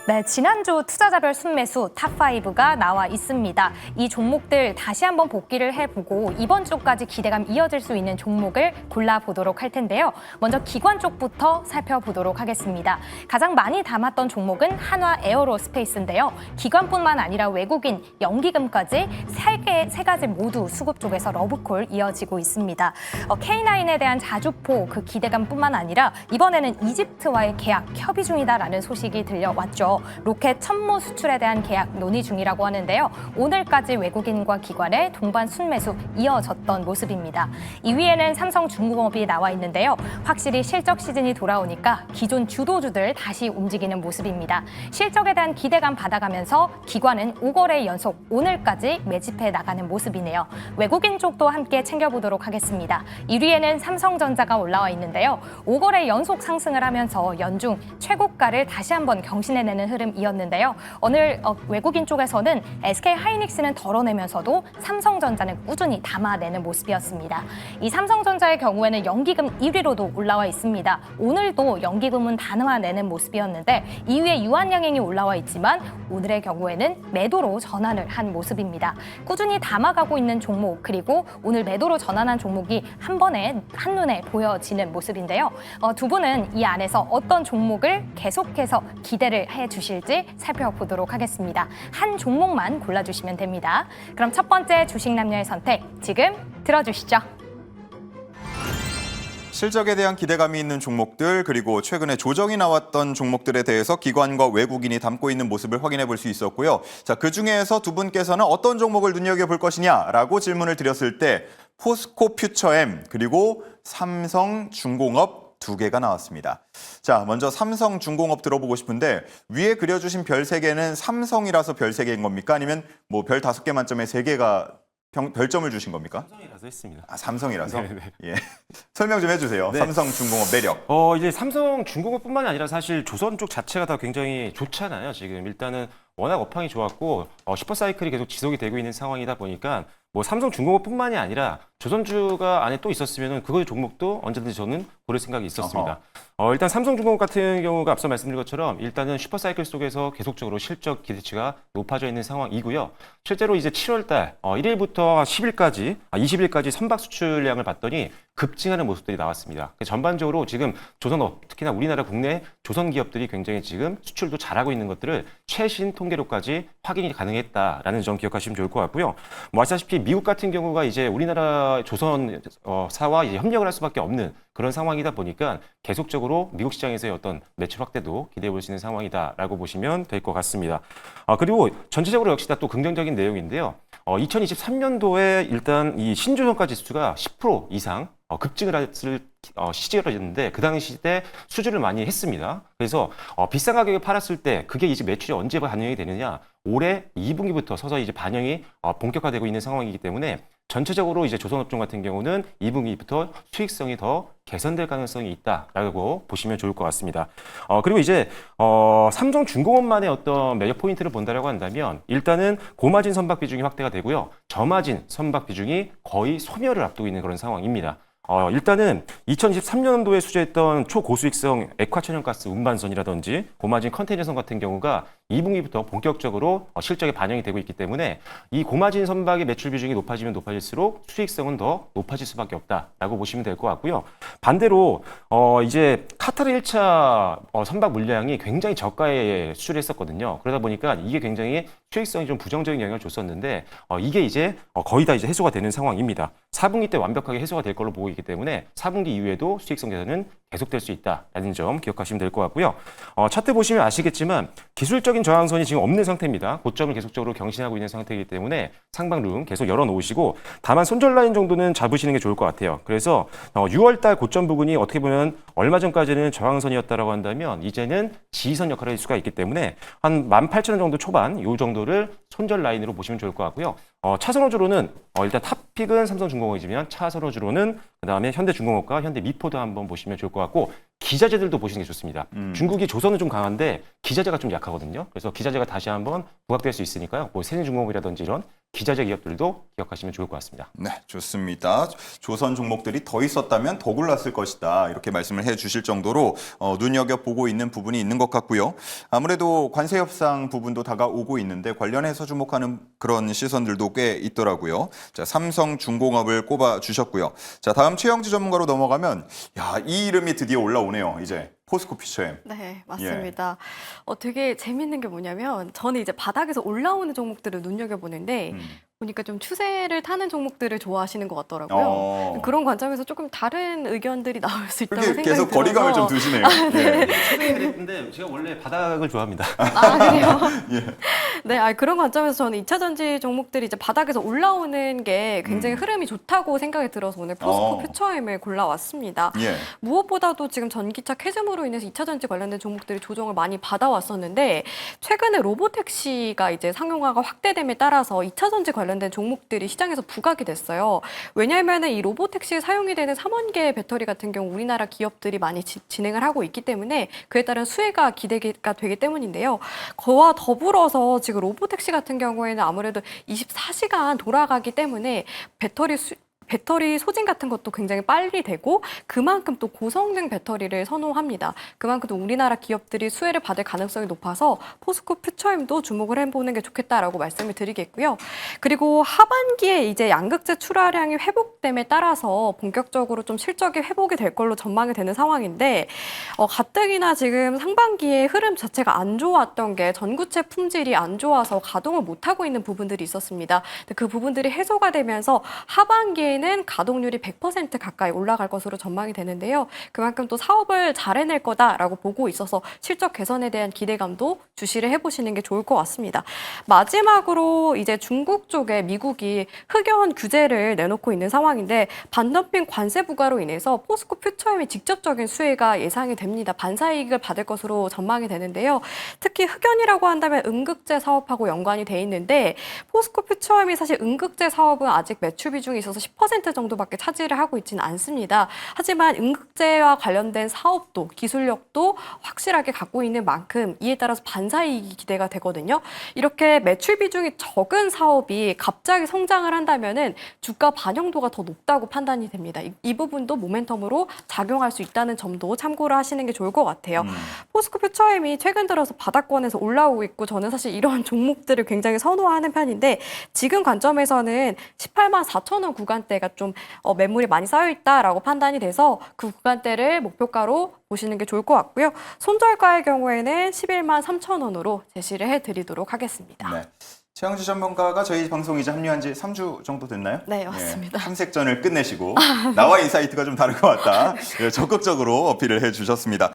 네, 지난주 투자자별 순매수 탑5가 나와 있습니다. 이 종목들 다시 한번 복기를 해보고 이번 주까지 기대감 이어질 수 있는 종목을 골라보도록 할 텐데요. 먼저 기관 쪽부터 살펴보도록 하겠습니다. 가장 많이 담았던 종목은 한화 에어로스페이스인데요. 기관뿐만 아니라 외국인, 연기금까지 세 가지 모두 수급 쪽에서 러브콜 이어지고 있습니다. K9에 대한 자주포 그 기대감뿐만 아니라 이번에는 이집트와의 계약 협의 중이다라는 소식이 들려왔죠. 로켓 천무 수출에 대한 계약 논의 중이라고 하는데요. 오늘까지 외국인과 기관의 동반 순매수 이어졌던 모습입니다. 2위에는 삼성중공업이 나와 있는데요. 확실히 실적 시즌이 돌아오니까 기존 주도주들 다시 움직이는 모습입니다. 실적에 대한 기대감 받아가면서 기관은 5거래 연속 오늘까지 매집해 나가는 모습이네요. 외국인 쪽도 함께 챙겨보도록 하겠습니다. 1위에는 삼성전자가 올라와 있는데요. 5거래 연속 상승을 하면서 연중 최고가를 다시 한번 경신해내는 흐름이었는데요. 오늘 외국인 쪽에서는 SK하이닉스는 덜어내면서도 삼성전자는 꾸준히 담아내는 모습이었습니다. 이 삼성전자의 경우에는 연기금 1위로도 올라와 있습니다. 오늘도 연기금은 담아내는 모습이었는데 2위에 유한양행이 올라와 있지만 오늘의 경우에는 매도로 전환을 한 모습입니다. 꾸준히 담아가고 있는 종목 그리고 오늘 매도로 전환한 종목이 한눈에 보여지는 모습인데요. 두 분은 이 안에서 어떤 종목을 계속해서 기대를 해주실지 살펴보도록 하겠습니다. 한 종목만 골라주시면 됩니다. 그럼 첫 번째 주식 남녀의 선택 지금 들어주시죠. 실적에 대한 기대감이 있는 종목들 그리고 최근에 조정이 나왔던 종목들에 대해서 기관과 외국인이 담고 있는 모습을 확인해 볼 수 있었고요. 자, 그중에서 두 분께서는 어떤 종목을 눈여겨볼 것이냐라고 질문을 드렸을 때 포스코 퓨처엠 그리고 삼성중공업 두 개가 나왔습니다. 자, 먼저 삼성중공업 들어보고 싶은데 위에 그려주신 별 3개는 삼성이라서 별 3개인 겁니까? 아니면 뭐 별 5개 만점에 3개가 별점을 주신 겁니까? 삼성이라서 했습니다. 아, 삼성이라서? 네네. 예. 설명 좀 해주세요. 네. 삼성중공업 매력. 이제 삼성중공업뿐만이 아니라 사실 조선 쪽 자체가 다 굉장히 좋잖아요. 지금 일단은 워낙 업황이 좋았고 슈퍼사이클이 계속 지속이 되고 있는 상황이다 보니까 뭐 삼성중공업뿐만이 아니라 조선주가 안에 또 있었으면 그 종목도 언제든지 저는 고를 생각이 있었습니다. 일단 삼성중공업 같은 경우가 앞서 말씀드린 것처럼 일단은 슈퍼사이클 속에서 계속적으로 실적 기대치가 높아져 있는 상황이고요. 실제로 이제 7월달 1일부터 10일까지, 20일까지 선박 수출량을 봤더니 급증하는 모습들이 나왔습니다. 전반적으로 지금 조선업, 특히나 우리나라 국내 조선 기업들이 굉장히 지금 수출도 잘하고 있는 것들을 최신 통계로까지 확인이 가능했다라는 점 기억하시면 좋을 것 같고요. 뭐 아시다시피 미국 같은 경우가 이제 우리나라 조선사와 이제 협력을 할 수밖에 없는 그런 상황이다 보니까 계속적으로 미국 시장에서의 어떤 매출 확대도 기대해 볼 수 있는 상황이다라고 보시면 될 것 같습니다. 그리고 전체적으로 역시 다 또 긍정적인 내용인데요. 2023년도에 일단 이 신조선가 지수가 10% 이상 급증을 했을 시절이었는데 그 당시 때 수주를 많이 했습니다. 그래서 비싼 가격에 팔았을 때 그게 이제 매출이 언제 반영이 되느냐? 올해 2분기부터 서서히 이제 반영이 본격화되고 있는 상황이기 때문에 전체적으로 이제 조선업종 같은 경우는 2분기부터 수익성이 더 개선될 가능성이 있다라고 보시면 좋을 것 같습니다. 그리고 이제 삼성중공업만의 어떤 매력 포인트를 본다라고 한다면 일단은 고마진 선박 비중이 확대가 되고요. 저마진 선박 비중이 거의 소멸을 앞두고 있는 그런 상황입니다. 일단은 2023년도에 수주했던 초고수익성 액화천연가스 운반선이라든지 고마진 컨테이너선 같은 경우가 2분기부터 본격적으로 실적에 반영이 되고 있기 때문에 이 고마진 선박의 매출 비중이 높아지면 높아질수록 수익성은 더 높아질 수밖에 없다라고 보시면 될 것 같고요. 반대로 이제 카타르 1차 선박 물량이 굉장히 저가에 수출을 했었거든요. 그러다 보니까 이게 굉장히 수익성이 좀 부정적인 영향을 줬었는데 이게 이제 거의 다 이제 해소가 되는 상황입니다. 4분기 때 완벽하게 해소가 될 걸로 보고 있기 때문에 4분기 이후에도 수익성 개선은 계속될 수 있다라는 점 기억하시면 될 것 같고요. 차트 보시면 아시겠지만 기술적인 저항선이 지금 없는 상태입니다. 고점을 계속적으로 경신하고 있는 상태이기 때문에 상방룸 계속 열어놓으시고 다만 손절 라인 정도는 잡으시는 게 좋을 것 같아요. 그래서 6월달 고점 부근이 어떻게 보면 얼마 전까지는 저항선이었다라고 한다면 이제는 지지선 역할을 할 수가 있기 때문에 한 18,000원 정도 초반 이 정도를 손절 라인으로 보시면 좋을 것 같고요. 차선호주로는 일단 탑픽은 삼성중공업이지만 차선호주로는 그다음에 현대중공업과 현대미포도 한번 보시면 좋을 것 같고 기자재들도 보시는 게 좋습니다. 중국이 조선은 좀 강한데 기자재가 좀 약하거든요. 그래서 기자재가 다시 한번 부각될 수 있으니까요. 뭐 세진중공업이라든지 이런 기자재 기업들도 기억하시면 좋을 것 같습니다. 네, 좋습니다. 조선 종목들이 더 있었다면 더 골랐을 것이다. 이렇게 말씀을 해주실 정도로 눈여겨보고 있는 부분이 있는 것 같고요. 아무래도 관세 협상 부분도 다가오고 있는데 관련해서 주목하는 그런 시선들도 꽤 있더라고요. 자, 삼성중공업을 꼽아주셨고요. 자, 다음 최영지 전문가로 넘어가면 이 이름이 드디어 올라오네요. 이제 포스코 퓨처엠. 네, 맞습니다. 되게 재밌는 게 뭐냐면 저는 이제 바닥에서 올라오는 종목들을 눈여겨보는데 보니까 좀 추세를 타는 종목들을 좋아하시는 것 같더라고요. 그런 관점에서 조금 다른 의견들이 나올 수 있다고 그렇게 생각이 계속 거리감을 좀 들어서 두시네요. 예. 근데 제가 원래 바닥을 좋아합니다. 아, 그래요? 예. 네, 그런 관점에서 저는 2차 전지 종목들이 이제 바닥에서 올라오는 게 굉장히 흐름이 좋다고 생각이 들어서 오늘 포스코 퓨처엠을 골라왔습니다. 예. 무엇보다도 지금 전기차 캐즘으로 인해서 2차 전지 관련된 종목들이 조정을 많이 받아왔었는데 최근에 로보택시가 이제 상용화가 확대됨에 따라서 2차 전지 관련된 종목들이 시장에서 부각이 됐어요. 왜냐하면 이 로보택시에 사용이 되는 3원계 배터리 같은 경우 우리나라 기업들이 많이 진행을 하고 있기 때문에 그에 따른 수혜가 기대가 되기 때문인데요. 그와 더불어서 지금 로보택시 같은 경우에는 아무래도 24시간 돌아가기 때문에 배터리 소진 같은 것도 굉장히 빨리 되고 그만큼 또 고성능 배터리를 선호합니다. 그만큼 또 우리나라 기업들이 수혜를 받을 가능성이 높아서 포스코 퓨처엠도 주목을 해보는 게 좋겠다라고 말씀을 드리겠고요. 그리고 하반기에 이제 양극재 출하량이 회복됨에 따라서 본격적으로 좀 실적이 회복이 될 걸로 전망이 되는 상황인데 가뜩이나 지금 상반기에 흐름 자체가 안 좋았던 게 전구체 품질이 안 좋아서 가동을 못하고 있는 부분들이 있었습니다. 그 부분들이 해소가 되면서 하반기에 는 가동률이 100% 가까이 올라갈 것으로 전망이 되는데요. 그만큼 또 사업을 잘 해낼 거다라고 보고 있어서 실적 개선에 대한 기대감도 주시를 해보시는 게 좋을 것 같습니다. 마지막으로 이제 중국 쪽에 미국이 흑연 규제를 내놓고 있는 상황인데 반덤핑 관세 부과로 인해서 포스코 퓨처엠의 직접적인 수혜가 예상이 됩니다. 반사이익을 받을 것으로 전망이 되는데요. 특히 흑연이라고 한다면 음극재 사업하고 연관이 돼 있는데 포스코 퓨처엠이 사실 음극재 사업은 아직 매출 비중이 있어서 10% 정도밖에 차지를 하고 있지는 않습니다. 하지만 음극재와 관련된 사업도 기술력도 확실하게 갖고 있는 만큼 이에 따라서 반사이익이 기대가 되거든요. 이렇게 매출 비중이 적은 사업이 갑자기 성장을 한다면은 주가 반영도가 더 높다고 판단이 됩니다. 이 부분도 모멘텀으로 작용할 수 있다는 점도 참고를 하시는 게 좋을 것 같아요. 포스코 퓨처엠이 최근 들어서 바닥권에서 올라오고 있고 저는 사실 이런 종목들을 굉장히 선호하는 편인데 지금 관점에서는 18만 4천 원 구간대가 좀 매물이 많이 쌓여 있다라고 판단이 돼서 그 구간대를 목표가로 보시는 게 좋을 것 같고요. 손절가의 경우에는 11만 3천 원으로 제시를 해드리도록 하겠습니다. 네. 최영지 전문가가 저희 방송 이제 합류한 지 3주 정도 됐나요? 네, 맞습니다. 탐색전을 끝내시고 나와 인사이트가 좀 다른 것 같다. 적극적으로 어필을 해주셨습니다.